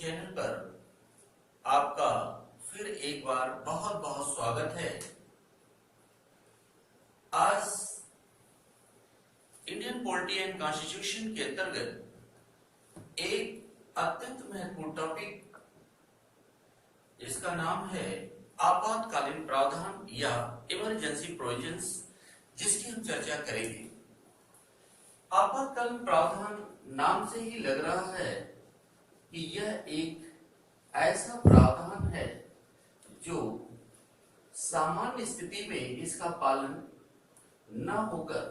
Channel पर आपका फिर एक बार बहुत बहुत स्वागत है। आज इंडियन पॉलिटी एंड कॉन्स्टिट्यूशन के अंतर्गत एक अत्यंत महत्वपूर्ण टॉपिक जिसका नाम है आपातकालीन प्रावधान या इमरजेंसी प्रोविजंस, जिसकी हम चर्चा करेंगे। आपातकालीन प्रावधान नाम से ही लग रहा है कि यह एक ऐसा प्रावधान है जो सामान्य स्थिति में इसका पालन न होकर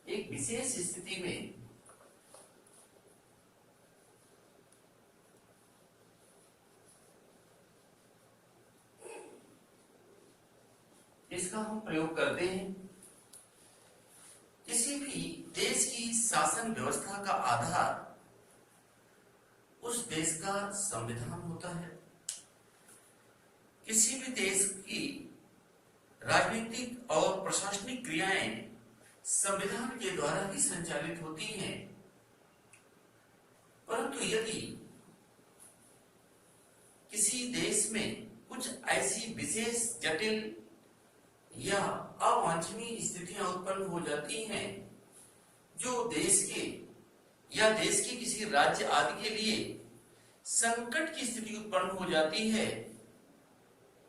एक विशेष स्थिति में इसका हम प्रयोग करते हैं। किसी भी देश की शासन व्यवस्था का आधार उस देश का संविधान होता है। किसी भी देश की राजनीतिक और प्रशासनिक क्रियाएं संविधान के द्वारा ही संचालित होती हैं। परंतु यदि किसी देश में कुछ ऐसी विशेष जटिल या अवांछनीय स्थितियां उत्पन्न हो जाती हैं जो देश के या देश के किसी राज्य आदि के लिए संकट की स्थिति उत्पन्न हो जाती है,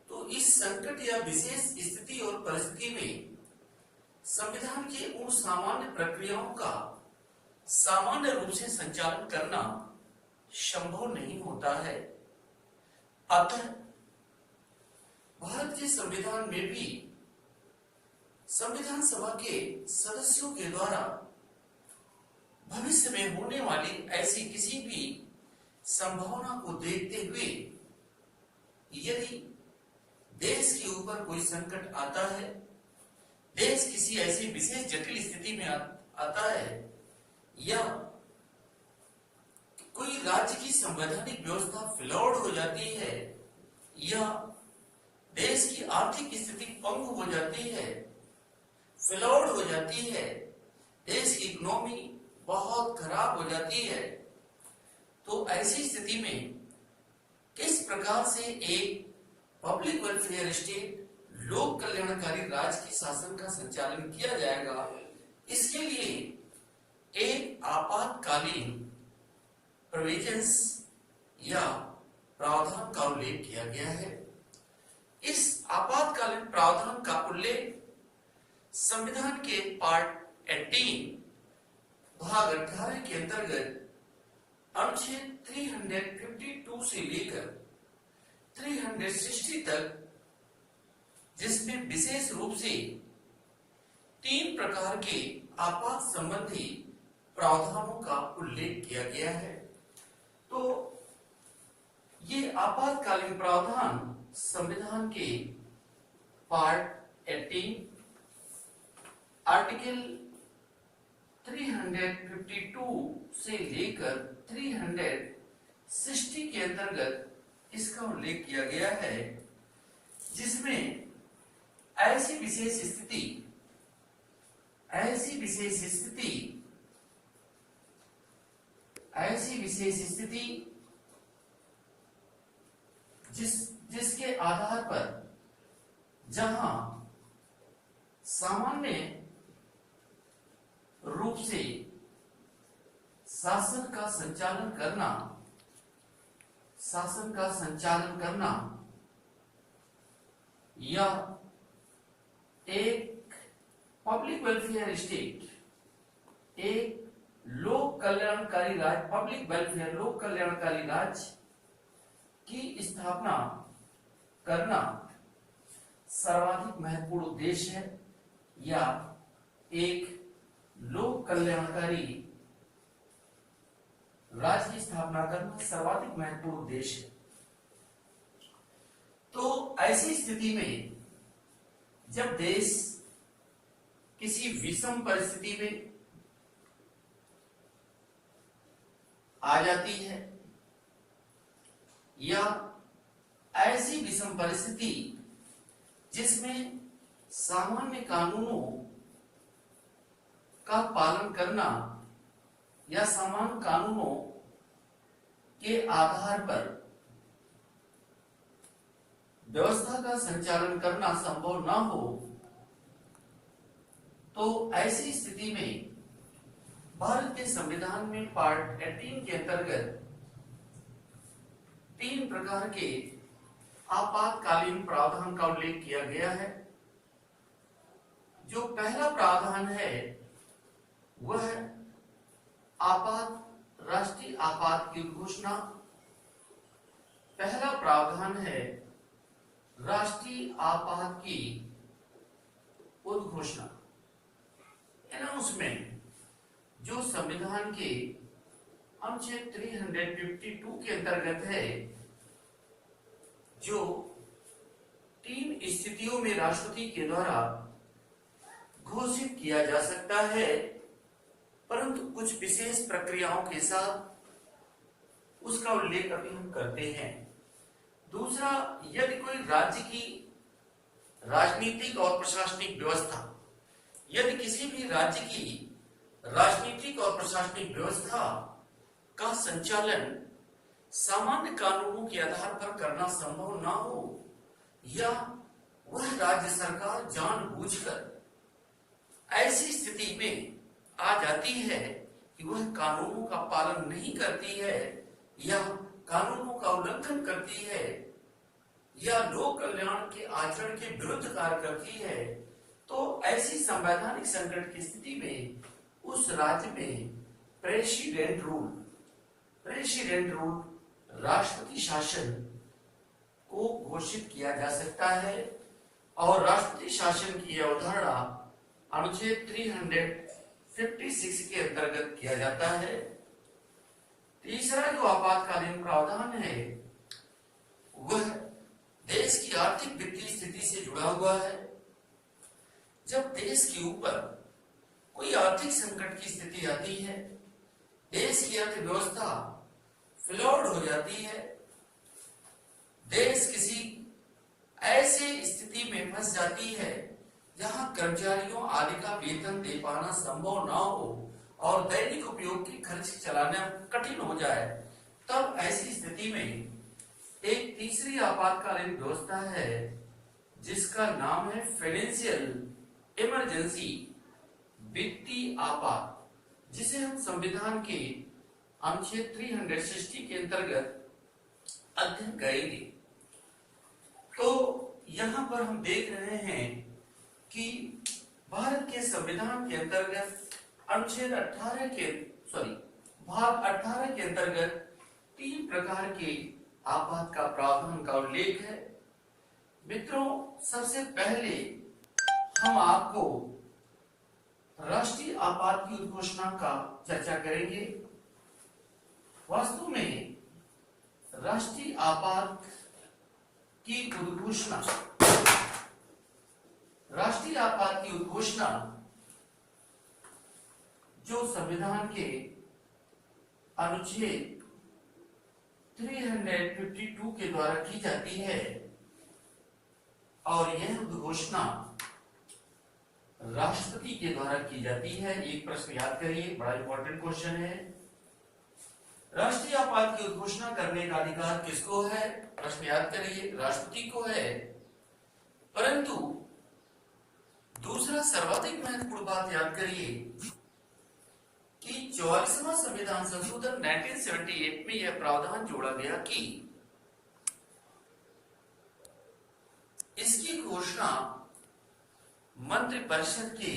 तो इस संकट या विशेष स्थिति और परिस्थिति में संविधान के उन सामान्य प्रक्रियाओं का सामान्य रूप से संचालन करना संभव नहीं होता है। अतः भारत के संविधान में भी संविधान सभा के सदस्यों के द्वारा भविष्य में होने वाली ऐसी किसी भी संभावना को देखते हुए यदि देश के ऊपर कोई संकट आता है, देश किसी ऐसी विशेष जटिल स्थिति में आता है या कोई राज्य की संवैधानिक व्यवस्था फ्लॉड हो जाती है या देश की आर्थिक स्थिति पंगु हो जाती है, फ्लॉड हो जाती है, देश की इकोनॉमी बहुत खराब हो जाती है, तो ऐसी स्थिति में किस प्रकार से एक पब्लिक वेलफेयर स्टेट, लोक कल्याणकारी राज्य की शासन का संचालन किया जाएगा, इसके लिए एक आपातकालीन प्रोविजंस या प्रावधान का उल्लेख किया गया है। इस आपातकालीन प्रावधान का उल्लेख संविधान के पार्ट 18 भाग 18 के अंतर्गत अनुच्छेद 352 से लेकर 360 तक, जिसमें विशेष रूप से 3 प्रकार के आपात संबंधी प्रावधानों का उल्लेख किया गया है। तो ये आपातकालीन प्रावधान संविधान के पार्ट 18 आर्टिकल 352 से लेकर 360 के अंतर्गत इसका उल्लेख किया गया है, जिसमें ऐसी विशेष स्थिति जिसके आधार पर जहां सामान्य रूप से शासन का संचालन करना या एक पब्लिक वेलफेयर स्टेट, एक लोक कल्याणकारी राज्य, पब्लिक वेलफेयर लोक कल्याणकारी राज्य की स्थापना करना सर्वाधिक महत्वपूर्ण उद्देश्य है या एक लोक कल्याणकारी राज्य की स्थापना करना सर्वाधिक महत्वपूर्ण उद्देश्य है। तो ऐसी स्थिति में जब देश किसी विषम परिस्थिति में आ जाती है या ऐसी विषम परिस्थिति जिसमें सामान्य कानूनों का पालन करना या सामान्य कानूनों के आधार पर व्यवस्था का संचालन करना संभव ना हो, तो ऐसी स्थिति में भारत के संविधान में पार्ट 18 के अंतर्गत 3 प्रकार के आपातकालीन प्रावधान का उल्लेख किया गया है। जो पहला प्रावधान है वह राष्ट्रीय आपात की घोषणा। पहला प्रावधान है राष्ट्रीय आपात की उद्घोषणा। अनाउंसमेंट जो संविधान के अनुच्छेद 352 के अंतर्गत है, जो 3 स्थितियों में राष्ट्रपति के द्वारा घोषित किया जा सकता है, परंतु कुछ विशेष प्रक्रियाओं के साथ उसका उल्लेख अभी हम करते हैं। दूसरा, यदि कोई राज्य की राजनीतिक और प्रशासनिक व्यवस्था, यदि किसी भी राज्य की राजनीतिक और प्रशासनिक व्यवस्था का संचालन सामान्य कानूनों के आधार पर करना संभव ना हो, या वह राज्य सरकार जानबूझकर ऐसी स्थिति में आ जाती है कि वह कानूनों का पालन नहीं करती है, या कानूनों का उल्लंघन करती है, या लोक कल्याण के आचरण के विरुद्ध कार्य करती है, तो ऐसी संवैधानिक संकट की स्थिति में उस राज्य में प्रेसिडेंट रूल राष्ट्रपति शासन को घोषित किया जा सकता है। और राष्ट्रपति शासन की अवधारणा अनुच्छेद 356 के अंतर्गत किया जाता है। तीसरा जो आपातकालीन प्रावधान है वह देश की आर्थिक वित्तीय स्थिति से जुड़ा हुआ है। जब देश के ऊपर कोई आर्थिक संकट की स्थिति आती है, देश की अर्थव्यवस्था फ्लॉड हो जाती है, देश किसी ऐसे स्थिति में फंस जाती है जहां कर्मचारियों आदि का वेतन दे पाना संभव ना हो और दैनिक उपयोग की खर्च चलाना कठिन हो जाए, तब ऐसी स्थिति में एक तीसरी आपातकालीन व्यवस्था है जिसका नाम है फाइनेंशियल इमरजेंसी, वित्तीय आपात, जिसे हम संविधान के अनुच्छेद 360 के अंतर्गत अध्ययन करेंगे। तो यहाँ पर हम देख रहे हैं कि भारत के संविधान के अंतर्गत अनुच्छेद भाग 18 के अंतर्गत 3 प्रकार के आपात का प्रावधान का उल्लेख है। मित्रों, सबसे पहले हम आपको राष्ट्रीय आपात की उद्घोषणा का चर्चा करेंगे। वास्तव में राष्ट्रीय आपात की उद्घोषणा, राष्ट्रीय आपात की उद्घोषणा जो संविधान के अनुच्छेद 352 के द्वारा की जाती है, और यह उद्घोषणा राष्ट्रपति के द्वारा की जाती है। एक प्रश्न याद करिए, बड़ा इंपॉर्टेंट क्वेश्चन है। राष्ट्रीय आपात की उद्घोषणा करने का अधिकार किसको है? प्रश्न याद करिए, राष्ट्रपति को है। परंतु दूसरा सर्वाधिक महत्वपूर्ण बात याद करिए कि 44वां संविधान संशोधन 1978 में यह प्रावधान जोड़ा गया कि इसकी घोषणा मंत्रिपरिषद के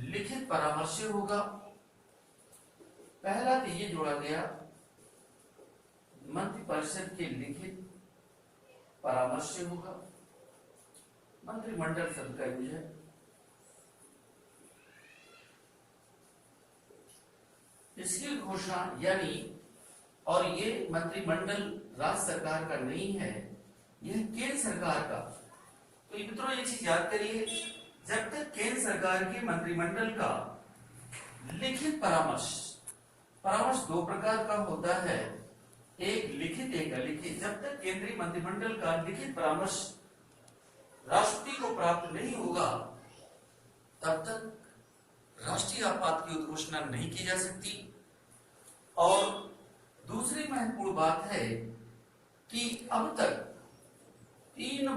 लिखित परामर्श से होगा। पहला तो ये जोड़ा गया, मंत्रिपरिषद के लिखित परामर्श से होगा। मंत्रिमंडल शब्द का यूज है। इसकी घोषणा यानी, और ये मंत्रिमंडल राज्य सरकार का नहीं है, यह केंद्र सरकार का। तो मित्रों ये चीज याद करिए, जब तक केंद्र सरकार के मंत्रिमंडल का लिखित परामर्श 2 प्रकार का होता है, एक लिखित एक अलिखित। जब तक केंद्रीय मंत्रिमंडल का लिखित परामर्श राष्ट्रपति को प्राप्त नहीं होगा, तब तक राष्ट्रीय आपात की उद्घोषणा नहीं की जा सकती। और दूसरी महत्वपूर्ण बात है कि अब तक तीन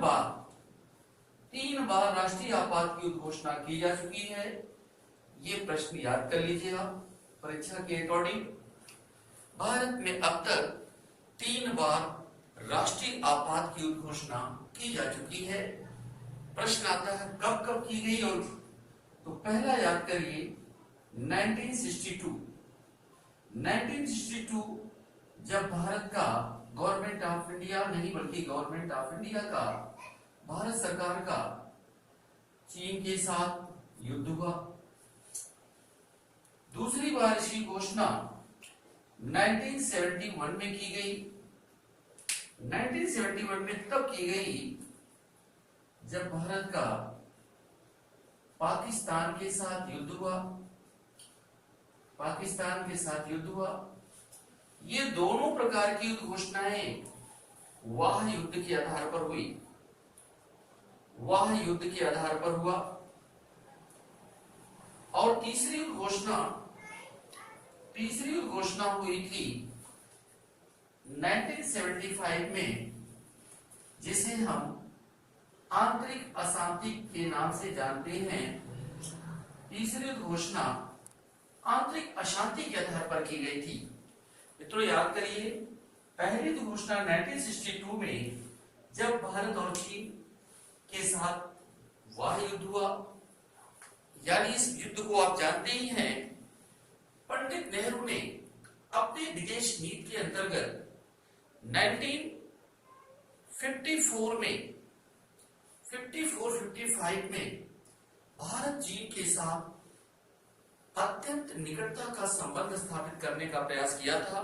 बार राष्ट्रीय आपात युद्ध घोषणा की जा चुकी है। ये प्रश्न याद कर लीजिए आप परीक्षा के अकॉर्डिंग। भारत में अब तक 3 बार राष्ट्रीय आपात युद्ध घोषणा की जा चुकी है। प्रश्न आता है कब कब की गई, और तो पहला याद करिए 1962 जब भारत का गवर्नमेंट ऑफ इंडिया नहीं बल्कि गवर्नमेंट ऑफ इंडिया का भारत सरकार का चीन के साथ युद्ध हुआ। दूसरी बार इसकी घोषणा 1971 में की गई। 1971 में तब की गई जब भारत का पाकिस्तान के साथ युद्ध हुआ। ये दोनों प्रकार की युद्ध घोषणाएं वाह युद्ध के आधार पर हुआ। और तीसरी घोषणा हुई थी 1975 में, जिसे हम आंतरिक अशांति के नाम से जानते हैं। तीसरी घोषणा आंतरिक अशांति के आधार पर की गई थी। मित्रों याद करिए, पहली घोषणा 1962 में जब भारत और चीन के साथ वाह युद्ध हुआ, यानी इस युद्ध को आप जानते ही हैं। पंडित नेहरू ने अपने विदेश नीति के अंतर्गत 1954-55 में भारत चीन के साथ अत्यंत निकटता का संबंध स्थापित करने का प्रयास किया था,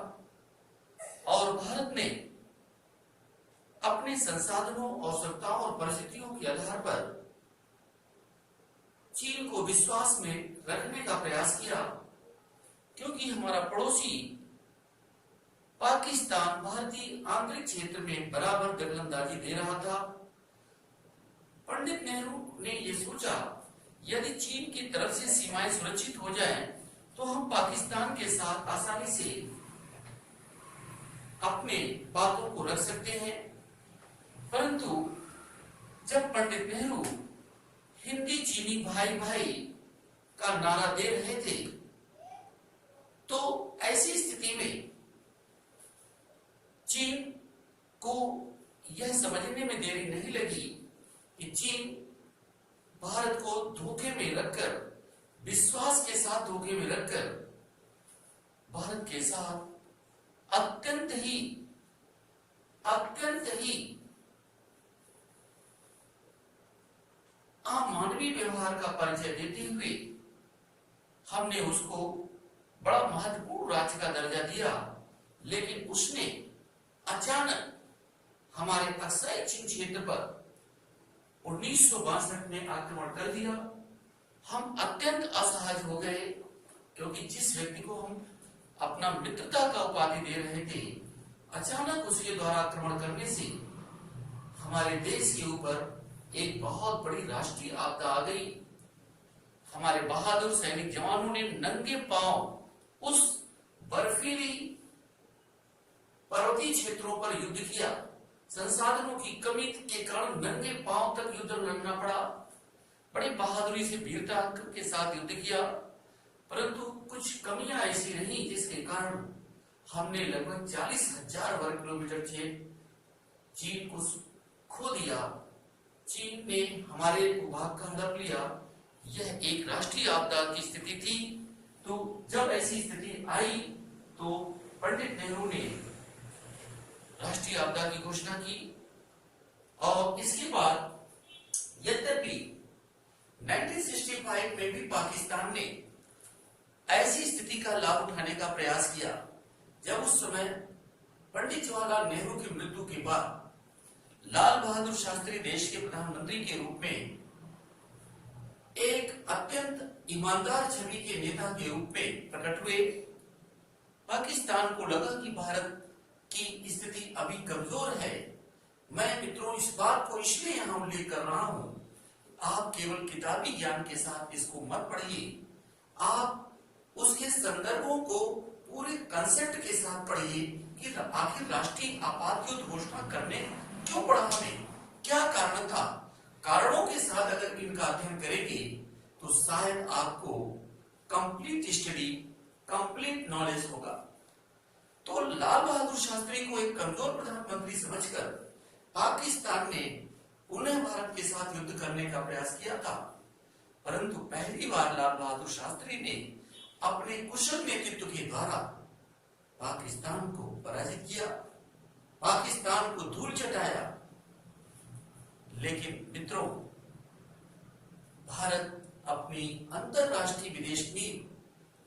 और भारत ने अपने संसाधनों, आवश्यकताओं और परिस्थितियों के आधार पर चीन को विश्वास में रखने का प्रयास किया, क्योंकि हमारा पड़ोसी पाकिस्तान भारतीय आंतरिक क्षेत्र में बराबर दखलंदाजी दे रहा था। पंडित नेहरू ने यह सोचा, यदि चीन की तरफ से सीमाएं सुरक्षित हो जाएं, तो हम पाकिस्तान के साथ आसानी से अपने बातों को रख सकते हैं। परंतु जब पंडित नेहरू हिंदी चीनी भाई भाई का नारा दे रहे थे, तो ऐसी स्थिति में चीन को यह समझने में देरी नहीं लगी कि चीन भारत को धोखे में रखकर, विश्वास के साथ धोखे में रखकर भारत के साथ अत्यंत ही अमानवीय व्यवहार का परिचय देते हुए हमने उसको बड़ा महत्वपूर्ण राज्य का दर्जा दिया। लेकिन उसने अचानक हमारे अक्साई चीन क्षेत्र पर 1962 में आक्रमण कर दिया। हम अत्यंत असहज हो गए, क्योंकि जिस व्यक्ति को हम अपना मित्रता का उपाधि दे रहे थे, अचानक उसके द्वारा आक्रमण करने से हमारे देश के ऊपर एक बहुत बड़ी राष्ट्रीय आपदा आ गई। हमारे बहादुर सैनिक जवानों ने नंगे पांव उस बर्फीली पर्वतीय क्षेत्रों पर युद्ध किया। संसाधनों की कमी के कारण नंगे पांव तक युद्ध लड़ना पड़ा। बड़ी बहादुरी से वीरता के साथ युद्ध किया, परंतु कुछ कमियां ऐसी रही जिसके कारण हमने लगभग 40,000 वर्ग किलोमीटर चीन को खो दिया। चीन ने हमारे भूभाग का हड़प लिया। यह एक राष्ट्रीय आपदा की स्थिति थी। तो जब ऐसी स्थिति आई तो पंडित नेहरू ने राष्ट्रीय आपदा की घोषणा की, और इसके बाद यद्यपि 1965 में भी पाकिस्तान ने ऐसी स्थिति का लाभ उठाने का प्रयास किया, जब उस समय पंडित जवाहरलाल नेहरू की मृत्यु के बाद लाल बहादुर शास्त्री देश के प्रधानमंत्री के रूप में एक अत्यंत ईमानदार छवि के नेता के रूप में प्रकट हुए। पाकिस्तान को लगा कि भारत की स्थिति अभी कमजोर है। मैं मित्रों इस बात को इसलिए यहां उल्लेख कर रहा हूं, आप केवल किताबी ज्ञान के साथ इसको मत पढ़िए, आप उसके संदर्भों को पूरे कंसेप्ट के साथ पढ़िए कि आखिर राष्ट्रीय आपात युद्ध घोषणा करने क्यों पड़ा हमें, क्या कारण था। कारणों के साथ अगर इनका अध्ययन करेंगे तो शायद आपको कंप्लीट स्टडी, कंप्लीट नॉलेज होगा। तो लाल बहादुर शास्त्री को एक कमजोर प्रधानमंत्री समझकर पाकिस्तान ने पुनः भारत के साथ युद्ध करने का प्रयास किया था, परंतु पहली बार लाल बहादुर शास्त्री ने अपने कुशल नेतृत्व के द्वारा पाकिस्तान को पराजित किया, पाकिस्तान को धूल चटाया। लेकिन मित्रों, भारत अपनी अंतरराष्ट्रीय विदेश नीति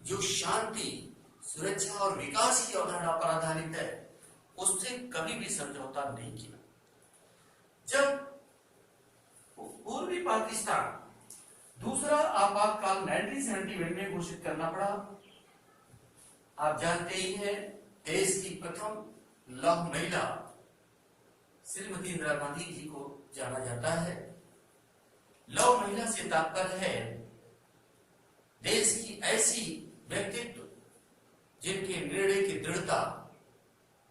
जो शांति, सुरक्षा और विकास की अवधारणा पर आधारित है, उससे कभी भी समझौता नहीं किया। जब पूर्वी पाकिस्तान दूसरा आपातकाल 1971 में घोषित करना पड़ा, आप जानते ही हैं देश की प्रथम लौह महिला श्रीमती इंदिरा गांधी जी को जाना जाता है। लौह महिला से तात्पर्य है देश की ऐसी व्यक्तित्व जिनके निर्णय की दृढ़ता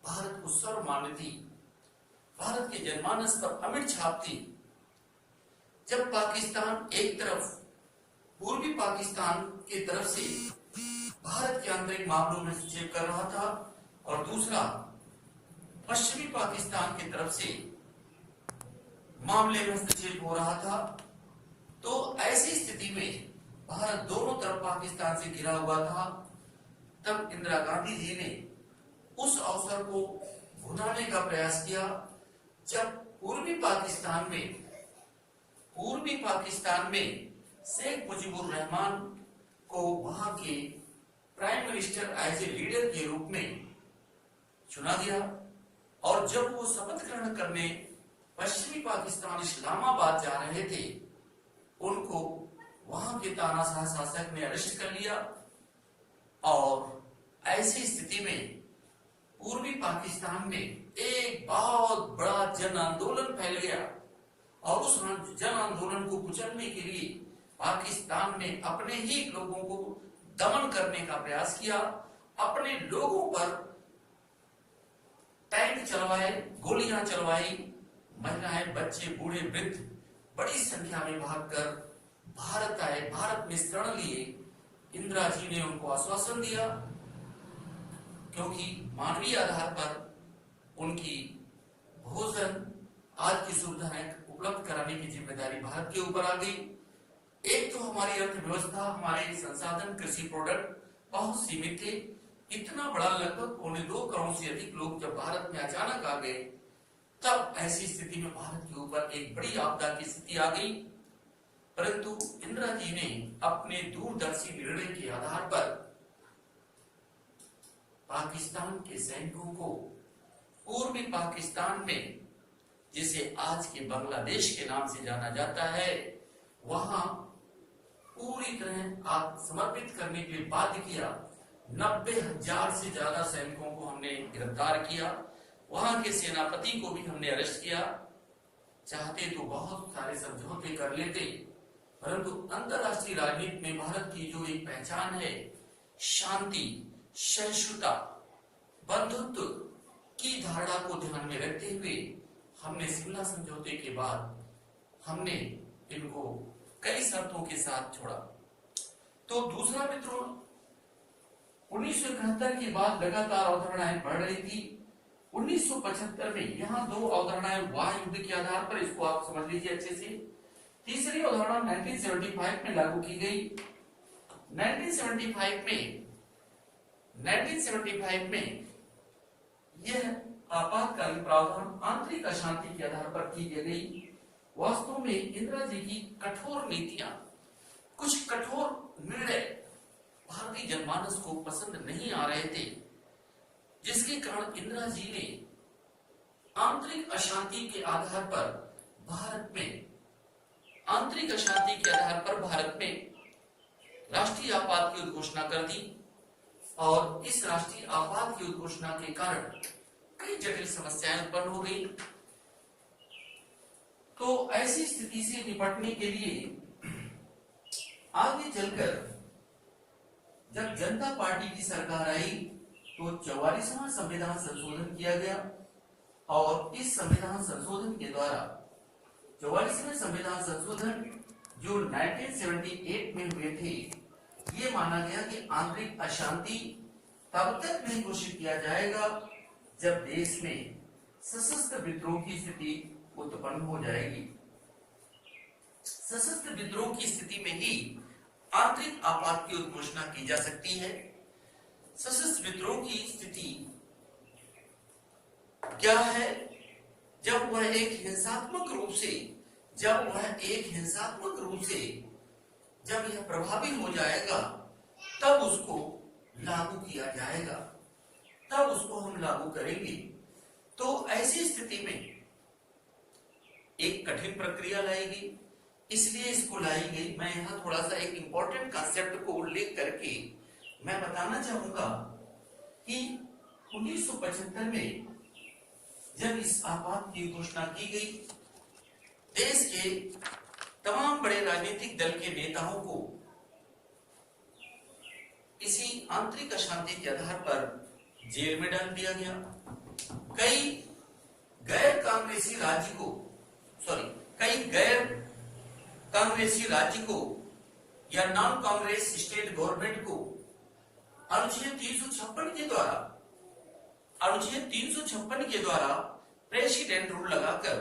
भारत को सर्व मान्यती, भारत के जनमानस पर अमिट छाप थी। जब पाकिस्तान एक तरफ पूर्वी पाकिस्तान की तरफ से भारत के आंतरिक मामलों में हस्तक्षेप कर रहा था और दूसरा पश्चिमी पाकिस्तान की तरफ से मामले में हस्तक्षेप हो रहा था, तो ऐसी स्थिति में भारत दोनों तरफ पाकिस्तान से घिरा हुआ था। तब इंदिरा गांधी जी ने उस अवसर को भुनाने का प्रयास किया जब पूर्वी पाकिस्तान में शेख मुजीबुर रहमान को वहां के prime minister as a leader के रूप में चुना गया और जब वो शपथ ग्रहण करने पश्चिमी पाकिस्तान इस्लामाबाद जा रहे थे, उनको वहां के तानाशाह शासक ने अरेस्ट कर लिया और ऐसी स्थिति में पूर्वी पाकिस्तान में एक बहुत बड़ा जन आंदोलन फैल गया और उस जन आंदोलन को कुचलने के लिए पाकिस्तान ने अपने ही लोगों को दमन करने का प्रयास किया, अपने लोगों पर टैंक चलवाए, गोलियां चलवाई, महिलाएं, बच्चे, बूढ़े, वृद्ध बड़ी संख्या में भागकर भारत आए, भारत में शरण लिए। इंदिरा जी ने उनको आश्वासन दिया, क्योंकि मानवीय आधार पर उनकी भोजन आदि की सुविधाएं उपलब्ध कराने की जिम्मेदारी भारत के ऊपर आ गई। एक तो हमारी अर्थव्यवस्था, हमारे संसाधन, कृषि प्रोडक्ट बहुत सीमित थे। इतना बड़ा लगभग 2.25 करोड़ से अधिक लोग जब भारत में अचानक आ गए, तब ऐसी स्थिति में भारत के ऊपर एक बड़ी आपदा की स्थिति आ गई। परंतु इंदिरा जी ने अपने दूरदर्शी निर्णय के आधार पर पाकिस्तान के सैनिकों को पूर्वी पाकिस्तान में, जिसे आज के बांग्लादेश के नाम से जाना जाता है, वहां पूरी तरह आत्मसमर्पित करने के लिए बाध्य किया। 90,000 से ज्यादा सैनिकों को हमने गिरफ्तार किया, वहां के सेनापति को भी हमने अरेस्ट किया। चाहते तो बहुत सारे समझौते कर लेते, परंतु अंतरराष्ट्रीय राजनीति में भारत की जो एक पहचान है, शांति, सहिष्णुता, बंधुत्व की धारणा को ध्यान में रखते हुए हमने शिमला समझौते के बाद हमने इनको कई शर्तों के साथ छोड़ा। तो दूसरा मित्रों, 1971 के बाद लगातार अवधारणाएं बढ़ रही थी। 1975 में यहाँ 2 अवधारणाएं वाह युद्ध के आधार पर, इसको आप समझ लीजिए अच्छे से। तीसरी अवधारणा 1975 में लागू की गई। 1975 में यह आपातकालीन प्रावधान आंतरिक अशांति के आधार पर की गई। वास्तव में इंदिरा जी की कठोर नीतियां, कुछ कठोर निर्णय भारतीय जनमानस को पसंद नहीं आ रहे थे, जिसके कारण इंदिरा जी ने आंतरिक अशांति के आधार पर भारत में राष्ट्रीय आपात की घोषणा कर दी और इस राष्ट्रीय आपात की घोषणा के कारण कई जटिल समस्याएं उत्पन्न हो गई। तो ऐसी स्थिति से निपटने के लिए आगे चलकर जब जनता पार्टी की सरकार आई तो 44वां संविधान संशोधन किया गया और इस संविधान संशोधन के द्वारा 44वें संविधान संशोधन जो 1978 में हुए थे, ये माना गया कि आंतरिक अशांति तब तक नहीं घोषित किया जाएगा जब देश में सशस्त्र विद्रोह की स्थिति उत्पन्न हो जाएगी। सशस्त्र विद्रोह की स्थिति में ही आंतरिक आपात की उद्घोषणा की जा सकती है। सशस्त्र विद्रोह की स्थिति क्या है? जब वह एक हिंसात्मक रूप से जब यह प्रभावी हो जाएगा तब उसको लागू किया जाएगा, तब उसको हम लागू करेंगे। तो ऐसी स्थिति में एक कठिन प्रक्रिया लाएगी, इसलिए इसको लाई गई। मैं यहां थोड़ा सा एक इंपॉर्टेंट कंसेप्ट को उल्लेख करके मैं बताना चाहूंगा कि 1975 में जब इस आपात की घोषणा की गई, देश के तमाम बड़े राजनीतिक दल के नेताओं को इसी आंतरिक अशांति के आधार पर जेल में डाल दिया गया। कई गैर कांग्रेसी राज्य को या नॉन कांग्रेस स्टेट गवर्नमेंट को अनुच्छेद 356 के द्वारा प्रेसिडेंट रूल लगाकर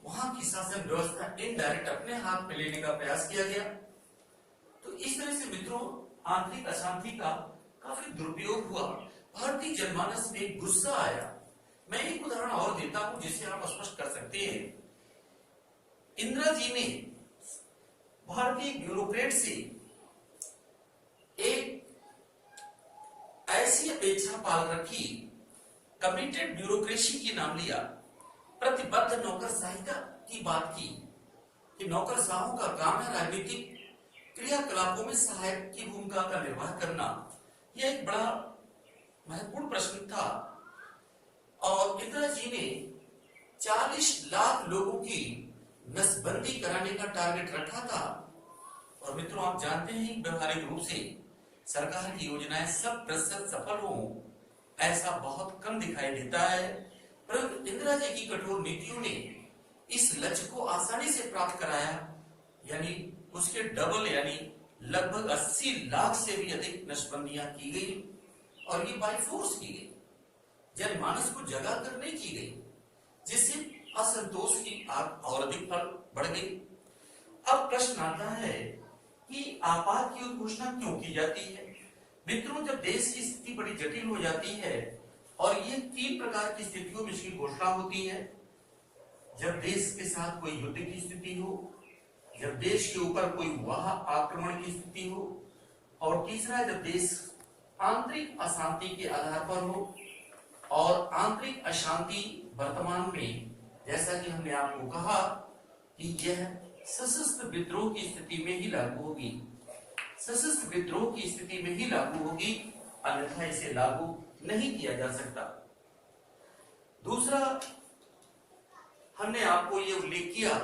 वहां की शासन व्यवस्था इनडायरेक्ट अपने हाथ में लेने का प्रयास किया गया। तो इस तरह से मित्रों, आंतरिक अशांति का काफी दुरुपयोग हुआ। भारतीय जनमानस में गुस्सा आया। मैं एक उदाहरण और देता हूं जिसे आप स्पष्ट कर सकते हैं। इंदिरा जी ने भारतीय ब्यूरोक्रेट से एक ऐसी अपेक्षा पाल रखी, कमिटेड ब्यूरोक्रेसी की नाम लिया, प्रतिबद्ध नौकरशाहिता की बात की कि नौकरशाहों का काम है राजनीतिक क्रियाकलापों में सहायक की भूमिका का निर्वाह करना। यह एक बड़ा महत्वपूर्ण प्रश्न था और इंदिरा जी ने 40 लाख लोगों की नसबंदी कराने का टारगेट रखा था। और मित्रों, आप जानते हैं व्यवहारिक रूप से सरकार की योजनाएं 100% सफल हो ऐसा बहुत कम दिखाई देता है, परंतु इंदिरा जी की कठोर नीतियों ने इस लक्ष्य को आसानी से प्राप्त कराया, यानी उसके डबल, यानी लगभग 80 लाख से भी अधिक नसबंदियां की गई और ये बाय फोर्स की गई, जनमानस को जगा कर नहीं की गई, जिससे असंतोष की आग और अधिक बढ़ गई। अब प्रश्न आता है कि आपात की घोषणा क्यों की जाती है? मित्रों, जब देश की स्थिति बड़ी जटिल हो जाती है और ये 3 प्रकार की स्थितियों में इसकी घोषणा होती है। जब देश के साथ कोई युद्ध की स्थिति हो, जब देश के ऊपर कोई वाह आक्रमण की स्थिति हो, और तीसरा जब देश आंतरिक अशांति के आधार पर हो। और आंतरिक अशांति वर्तमान में, जैसा कि हमने आपको कहा, कि यह सशस्त्र विद्रोह की स्थिति में ही लागू होगी, सशस्त्र विद्रोह की स्थिति में ही लागू होगी, अन्यथा इसे लागू नहीं किया जा सकता। दूसरा, हमने आपको यह उल्लेख किया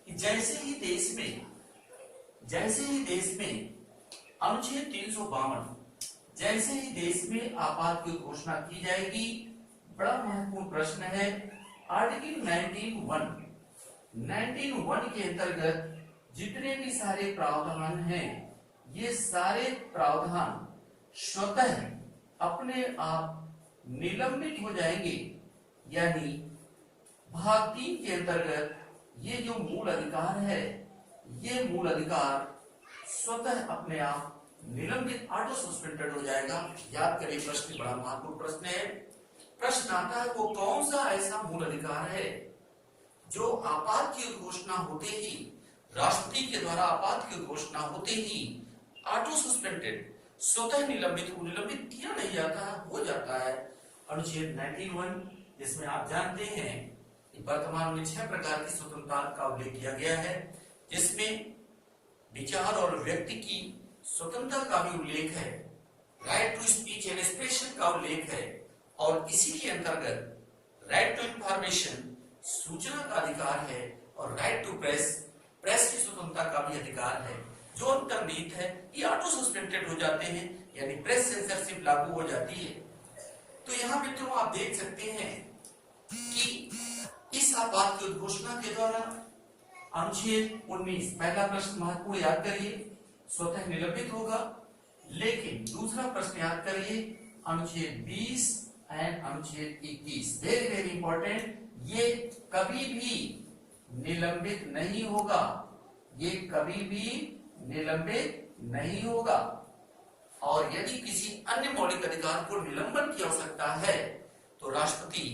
कि जैसे ही देश में अनुच्छेद 352, जैसे ही देश में आपात की घोषणा की जाएगी, बड़ा महत्वपूर्ण प्रश्न है, आर्टिकल 19(1) के अंतर्गत जितने भी सारे प्रावधान हैं, ये सारे प्रावधान स्वतः अपने आप निलंबित हो जाएंगे। यानी भाग 3 के अंतर्गत ये जो मूल अधिकार है, ये मूल अधिकार स्वतः अपने आप निलंबित, ऑटो सस्पेंडेड हो जाएगा। याद करिए, प्रश्न बड़ा महत्वपूर्ण प्रश्न है। प्रश्न आता है, वो कौन सा ऐसा मूल अधिकार है जो आपात की घोषणा होते ही, राष्ट्रपति के द्वारा आपात की घोषणा होते ही ऑटो सस्पेंडेड, स्वतः निलंबित किया नहीं जाता, हो जाता है। अनुच्छेद 19(1), जिसमें आप जानते हैं कि वर्तमान में 6 प्रकार की स्वतंत्रता का उल्लेख किया गया है, जिसमें विचार और व्यक्ति की स्वतंत्रता का भी उल्लेख है, right to speech and expression का उल्लेख है, और इसी के अंतर्गत राइट टू इंफॉर्मेशन, सूचना का अधिकार है, और राइट टू प्रेस की स्वतंत्रता का भी अधिकार है। जो अंतर्निहित है, ये ऑटो सस्पेंडेड हो जाते हैं, यानी प्रेस सेंसरशिप लागू हो जाती है। तो यहाँ मित्रों आप देख सकते हैं कि इस आपात की उद्घोषणा के द्वारा अनुच्छेद 19 पहला प्रश्न महत्वपूर्ण याद करिए, स्वतः निलंबित होगा। लेकिन दूसरा प्रश्न याद करिए, अनुच्छेद 20 एंड अनुच्छेद 21 वेरी वेरी इंपॉर्टेंट, ये कभी भी निलंबित नहीं होगा, ये कभी भी निलंबित नहीं होगा। और यदि किसी अन्य मौलिक अधिकार को निलंबन की आवश्यकता है तो राष्ट्रपति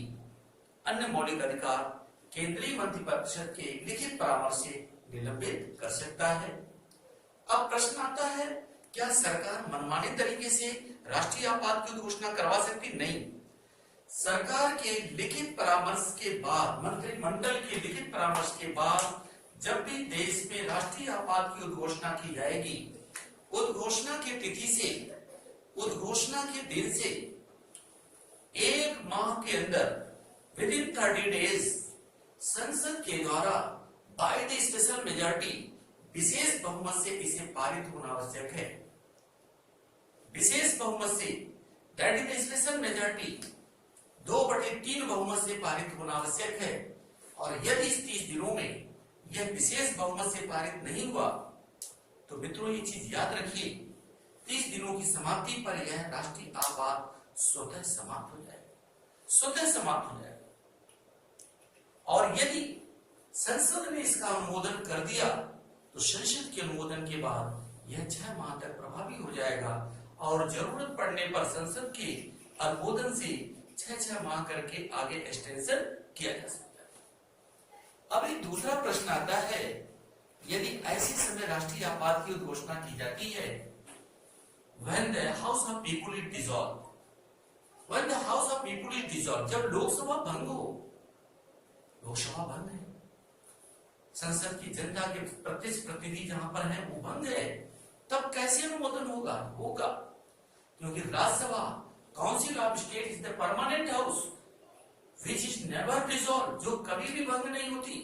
अन्य मौलिक अधिकार केंद्रीय मंत्रिपरिषद के लिखित परामर्श से निलंबित कर सकता है। अब प्रश्न आता है, क्या सरकार मनमाने तरीके से राष्ट्रीय आपात की घोषणा करवा सकती? नहीं। सरकार के लिखित परामर्श के बाद, मंत्रिमंडल के लिखित परामर्श के बाद जब भी देश में राष्ट्रीय आपात की उद्घोषणा की जाएगी, उद्घोषणा की तिथि से, उद्घोषणा के दिन से 1 माह के अंदर विद इन 30 डेज संसद के द्वारा बाय द स्पेशल मेजॉरिटी विशेष बहुमत से इसे पारित होना आवश्यक है। विशेष बहुमत से, that is the special majority, 2/3 बहुमत से पारित होना आवश्यक है। और यदि इस 30 दिनों में यह विशेष बहुमत से पारित नहीं हुआ तो मित्रों ये चीज याद रखिए, 30 दिनों की समाप्ति पर यह राष्ट्रीय आपात स्वतः समाप्त हो जाएगा, स्वतः समाप्त हो जाएगा। और यदि संसद ने इसका अनुमोदन कर दिया तो संसद के अनुमोदन के बाद यह 6 माह तक प्रभावी हो जाएगा और जरूरत पड़ने पर संसद के अनुमोदन से 6 माह करके आगे एक्सटेंशन किया जा सकता है। अब एक दूसरा प्रश्न आता है, यदि ऐसे समय राष्ट्रीय आपात की घोषणा की जाती है when the House of People is dissolved, when the House of People is dissolved, जब लोकसभा भंग हो, लोकसभा बंद है, संसद की जनता के प्रत्यक्ष प्रतिनिधि जहां पर है वो बंद है, तब कैसे अनुमोदन होगा? होगा क्योंकि Rajya Sabha, council of state is the permanent house which is never dissolve, जो कभी भी भंग नहीं होती।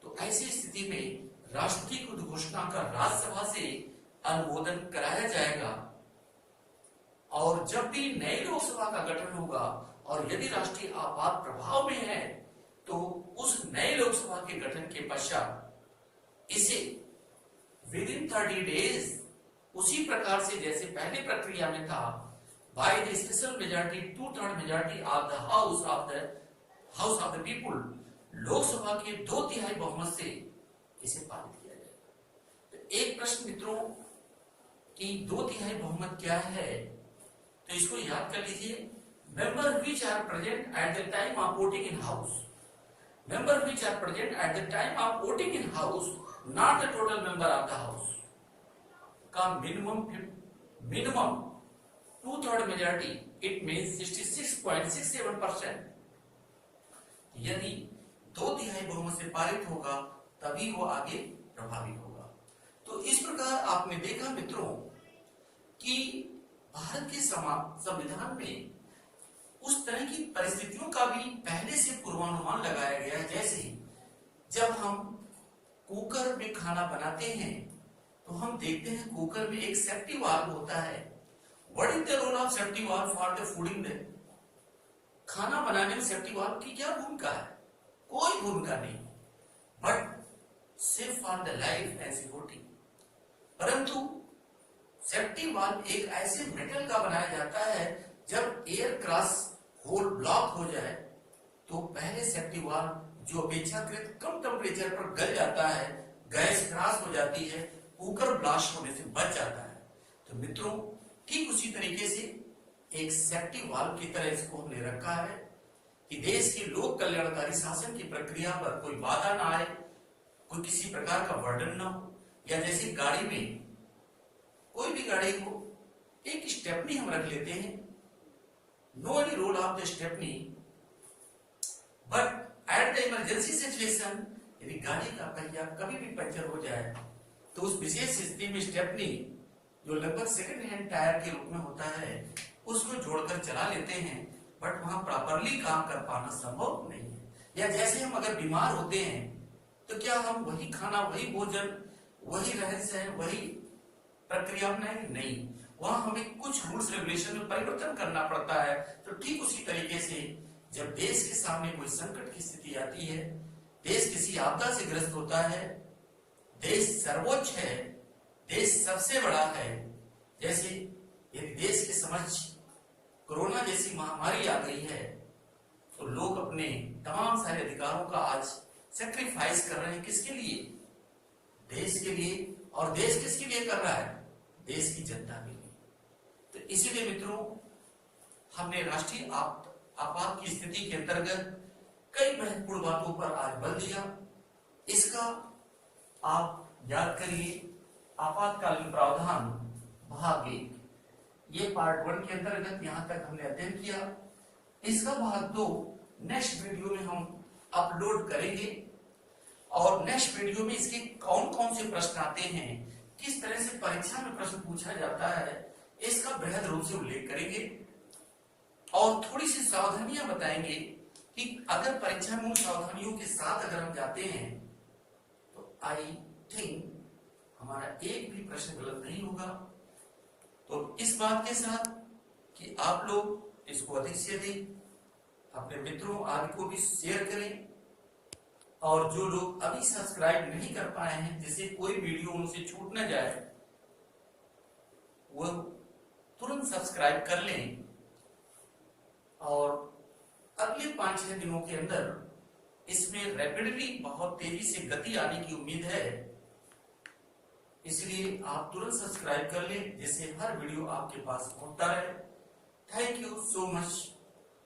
तो ऐसी स्थिति में राष्ट्रपति की घोषणा का राज्यसभा से अनुमोदन कराया जाएगा और जब भी नई लोकसभा का गठन होगा और यदि राष्ट्रीय आपात प्रभाव में है तो उस नए लोकसभा के गठन के पश्चात इसे विद इन 30 डेज उसी प्रकार से जैसे पहले प्रक्रिया में था, by the special majority 2/3 majority of the house of the people, Lok Sabha के 2/3 बहुमत से इसे पारित किया जाएगा। तो एक प्रश्न मित्रों कि 2/3 बहुमत क्या है, तो इसको याद कर लीजिए। Member which are present at the time of voting in house, member which are present at the time of voting in house, not the total member of the house, का minimum 2/3 majority, it means 66.67%। यदि 2/3 बहुमत से पारित होगा तभी वो आगे प्रभावी होगा। तो इस प्रकार आपने देखा मित्रों कि भारत के संविधान में उस तरह की परिस्थितियों का भी पहले से पूर्वानुमान लगाया गया है। जैसे जब हम कुकर में खाना बनाते हैं तो हम देखते हैं कुकर में एक सेफ्टी वाल्व होता है। What is the role of safety valve for the fooding? खाना बनाने में सेफ्टी वाल्व की क्या भूमिका है? कोई भूमिका नहीं, but safe for the life and security. परंतु सेफ्टी वाल्व एक ऐसे मेटल का बनाया जाता है, जब एयर क्रॉस होल ब्लॉक हो जाए तो पहले सेफ्टी वाल्व जो अपेक्षाकृत कम टेम्परेचर पर गल जाता है, गैस क्रॉस हो जाती है, कुकर ब्लास्ट होने से बच जाता है। तो मित्रों ठीक उसी तरीके से एक सेफ्टी वाल्व की तरह इसको हमने रखा है कि देश के लोक कल्याणकारी शासन की प्रक्रिया पर कोई बाधा ना आए, कोई किसी प्रकार का वर्डन ना हो। या जैसे गाड़ी में, कोई भी गाड़ी को एक स्टेपनी हम रख लेते हैं, no any role of the stepney, but at the emergency situation यदि गाड़ी का पहिया कभी भी पंचर हो जाए तो उस विशेष स्थिति में स्टेपनी जो लगभग सेकंड हैंड टायर के रूप में होता है उसको जोड़कर चला लेते हैं, बट वहां प्रॉपरली काम कर पाना संभव नहीं है। या जैसे हम अगर बीमार होते हैं तो क्या हम वही खाना, वही भोजन, वही रहन सहन, वही प्रक्रिया अपनाएंगे? नहीं, वहां हमें कुछ रूल्स रेगुलेशन में परिवर्तन करना पड़ता है। तो ठीक उसी तरीके से जब देश के सामने कोई संकट की स्थिति आती है, देश किसी आपदा से ग्रस्त होता है, देश सर्वोच्च है, देश सबसे बड़ा है, जैसे यदि देश के समक्ष कोरोना जैसी महामारी आ गई है तो लोग अपने तमाम सारे अधिकारों का आज सेक्रीफाइस कर रहे हैं। किसके लिए? देश के लिए। और देश किसके लिए कर रहा है? देश की जनता के लिए। तो इसीलिए मित्रों, हमने राष्ट्रीय आपात की स्थिति के अंतर्गत कई महत्वपूर्ण बातों पर आज बल दिया। इसका आप याद करिए, आपातकालीन प्रावधान भाग 1, ये पार्ट 1 के अंतर्गत यहां तक हमने अध्ययन किया। इसका भाग 2 नेक्स्ट वीडियो में हम अपलोड करेंगे और नेक्स्ट वीडियो में इसके कौन कौन से प्रश्न आते हैं, किस तरह से परीक्षा में प्रश्न पूछा जाता है, इसका बृहद रूप से उल्लेख करेंगे और थोड़ी सी सावधानियां बताएंगे कि अगर परीक्षा में उन सावधानियों के साथ अगर हम जाते हैं तो आई थिंक हमारा एक भी प्रश्न गलत नहीं होगा। तो इस बात के साथ कि आप लोग इसको अधिक से अधिक अपने मित्रों आदि को भी शेयर करें और जो लोग अभी सब्सक्राइब नहीं कर पाए हैं, जिससे कोई वीडियो उनसे छूट न जाए, वो तुरंत सब्सक्राइब कर लें और अगले 5-6 दिनों के अंदर इसमें रैपिडली बहुत तेजी से गति आने की उम्मीद है। इसलिए आप तुरंत सब्सक्राइब कर लें जिससे हर वीडियो आपके पास पहुंचता रहे। Thank you so much.